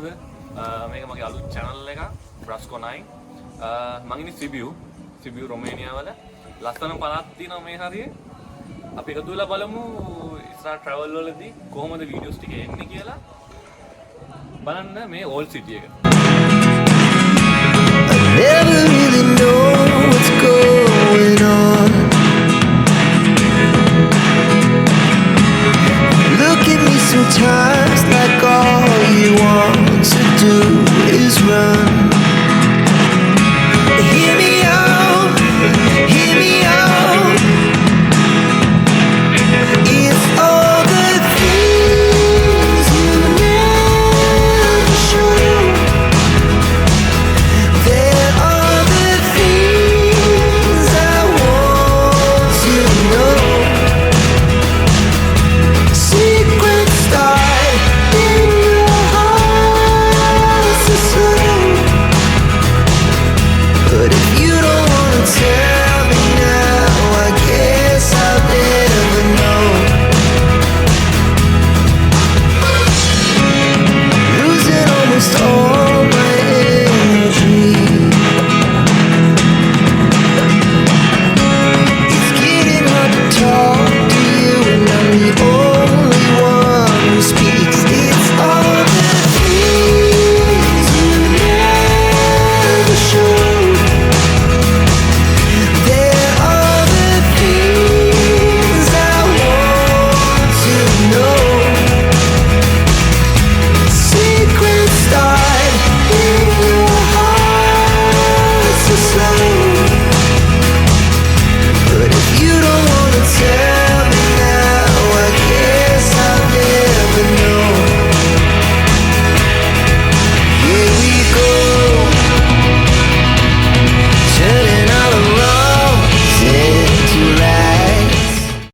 කොහොමද? මේක මගේ අලුත් channel එක Brasco 9. මම ඉන්නේ සිබියු රොමේනියා වල ලස්සන පළාත් තියෙනවා මේ හරියේ. අපි එකතු වෙලා බලමු ඉස්සරහ travel වලදී කොහොමද videos ටික එන්නේ කියලා. බලන්න මේ old city එක. Never really know what's going on. Look at me sometimes.